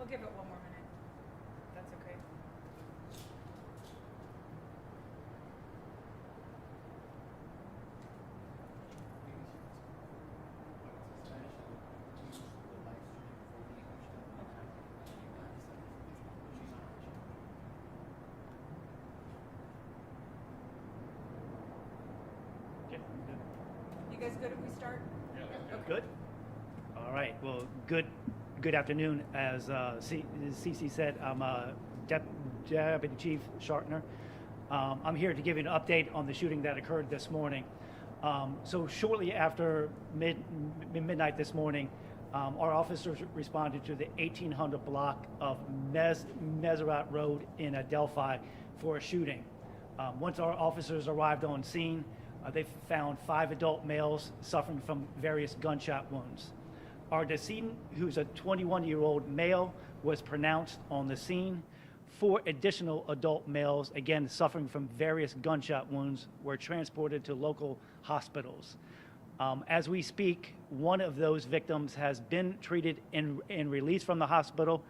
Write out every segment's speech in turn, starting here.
We'll give it one more minute. That's okay. You guys good if we start? Yeah, Okay. Good. All right. Well, good afternoon. As CC said, I'm Deputy Chief Shartner. I'm here to give you an update on the shooting that occurred this morning. So shortly after midnight this morning, our officers responded to the 1800 block of Metzerott Road in Adelphi for a shooting. Once our officers arrived on scene, they found 5 adult males suffering from various gunshot wounds. Our decedent, who's a 21-year-old male, was pronounced on the scene. 4 additional adult males, again suffering from various gunshot wounds, were transported to local hospitals. As we speak, one of those victims has been treated and released from the hospital.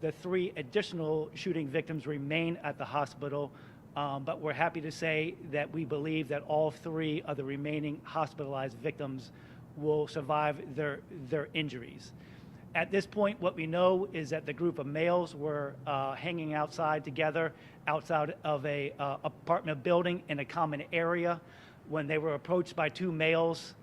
The 3 additional shooting victims remain at the hospital. But we're happy to say that we believe that all 3 of the remaining hospitalized victims will survive their injuries. At this point, what we know is that the group of males were hanging outside together outside of a apartment building in a common area. When they were approached by 2 males,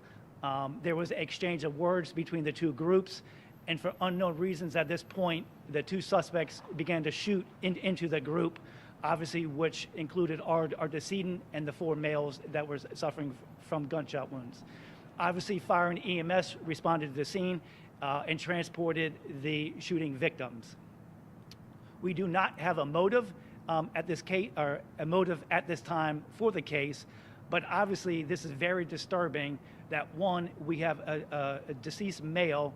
there was an exchange of words between the 2 groups. And for unknown reasons at this point, the 2 suspects began to shoot into the group, obviously, which included our decedent and the 4 males that were suffering from gunshot wounds. Obviously, fire and EMS responded to the scene and transported the shooting victims. We do not have a motive at this case, or a motive at this time for the case, but obviously this is very disturbing that, one, we have a deceased male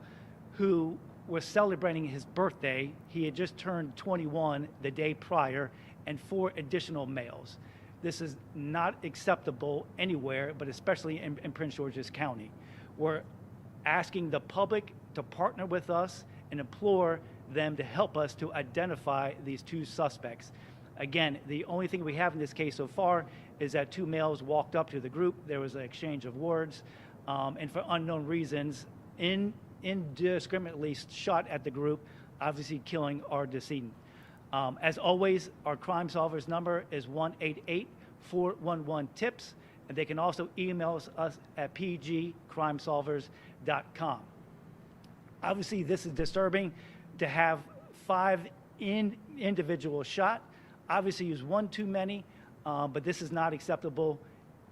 who was celebrating his birthday. He had just turned 21 the day prior, and 4 additional males. This is not acceptable anywhere, but especially in Prince George's County. We're asking the public to partner with us and implore them to help us to identify these 2 suspects. Again, the only thing we have in this case so far is that 2 males walked up to the group. There was an exchange of words, and for unknown reasons, indiscriminately shot at the group, obviously killing our decedent. As always, our Crime Solvers number is 1-888-411-TIPS, and they can also email us at pgcrimesolvers.com. Obviously, this is disturbing to have 5 individuals shot. Obviously, it was 1 too many, but this is not acceptable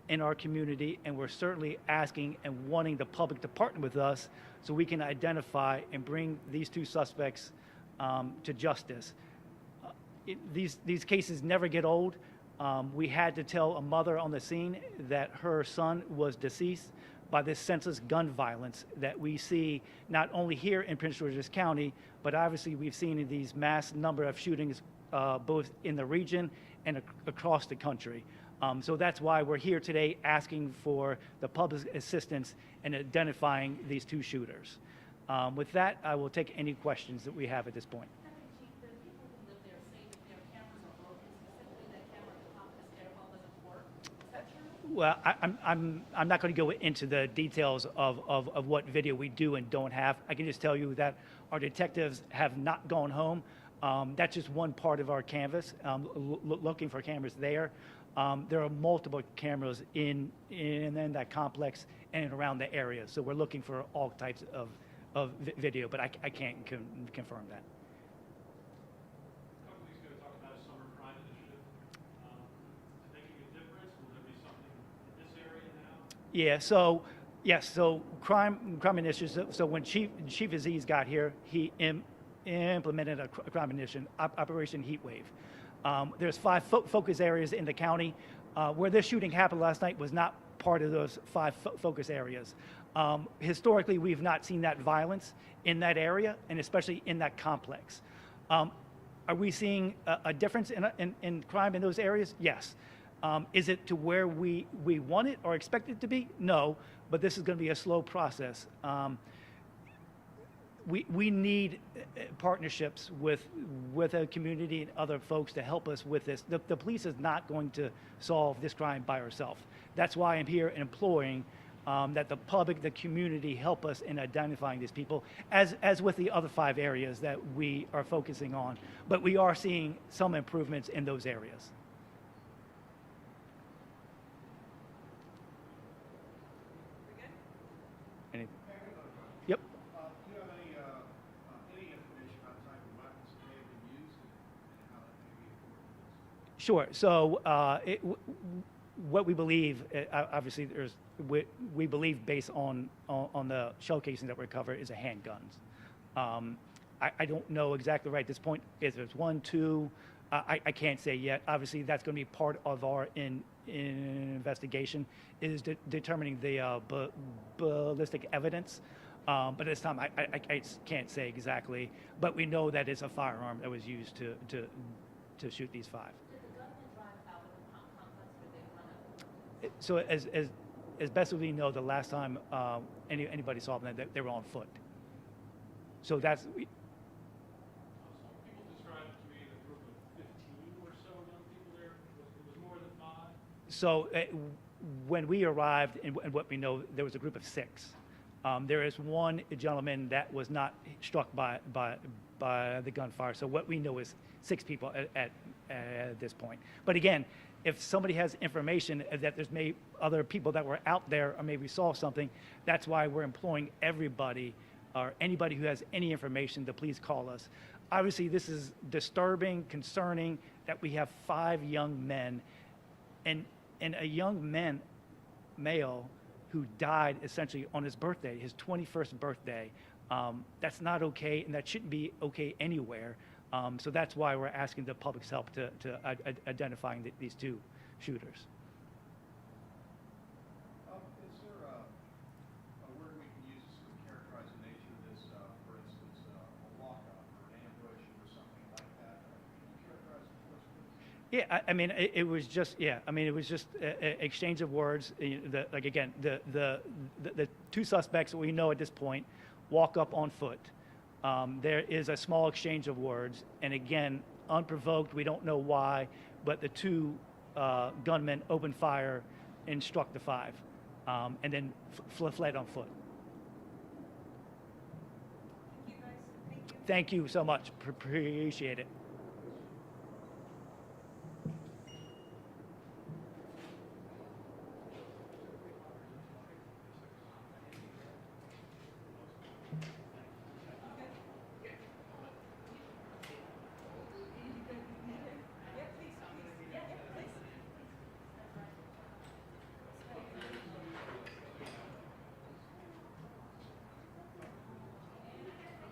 in our community, and we're certainly asking and wanting the public to partner with us so we can identify and bring these 2 suspects to justice. These cases never get old. We had to tell a mother on the scene that her son was deceased by this senseless gun violence that we see not only here in Prince George's County, but obviously we've seen in these mass number of shootings both in the region and across the country. So that's why we're here today asking for the public's assistance in identifying these 2 shooters. With that, I will take any questions that we have at this point. Well, I'm not going to go into the details of what video we do and don't have. I can just tell you that our detectives have not gone home. That's just one part of our canvas, looking for cameras there. There are multiple cameras in that complex and around the area. So we're looking for all types of video, but I can't confirm that. Yeah, so yes, so crime initiatives. So when Chief Aziz got here, he implemented a crime initiative, Operation Heatwave. There's 5 focus areas in the county. Where this shooting happened last night was not part of those 5 focus areas. Historically, we've not seen that violence in that area, and especially in that complex. Are we seeing a difference in crime in those areas? Yes. Is it to where we want it or expect it to be? No, but this is going to be a slow process. we need partnerships with a community and other folks to help us with this. The police is not going to solve this crime by ourselves. That's why I'm here imploring that the public, the community help us in identifying these people, as with the other 5 areas that we are focusing on. But we are seeing some improvements in those areas. We good? Any, yep. Do you have any information on the type of weapons that may have been used and how that may be important? Sure. So what we believe, obviously, we believe based on the shell casing that we recovered is a handguns. I don't know exactly right at this point if it's 1, 2. I can't say yet. Obviously, that's going to be part of our investigation is determining the ballistic evidence. But at this time, I can't say exactly. But we know that it's a firearm that was used to shoot these 5. So as best as we know, the last time anybody saw them, they were on foot. So that's. Some people describe it to me as a group of 15 or so young people there. It was more than 5. So when we arrived, and what we know, there was a group of 6. There is one gentleman that was not struck by the gunfire. So what we know is 6 people at this point. But again, if somebody has information that there's other people that were out there or maybe saw something, that's why we're employing everybody or anybody who has any information to please call us. Obviously, this is disturbing, concerning that we have 5 young men and a young male who died essentially on his birthday, his 21st birthday. That's not okay, and that shouldn't be okay anywhere. So that's why we're asking the public's help to identifying these 2 shooters. Is there a word we can use to characterize the nature of this, for instance, a lockup or an ambush or something like that? Can you characterize it for us, please? Yeah, I mean, it was just, it was just an exchange of words. Like again, the 2 suspects that we know at this point walk up on foot. There is a small exchange of words, and again, unprovoked, we don't know why, but the 2 gunmen opened fire and struck the 5, and then fled on foot. Thank you, guys. Thank you. Thank you so much. Appreciate it.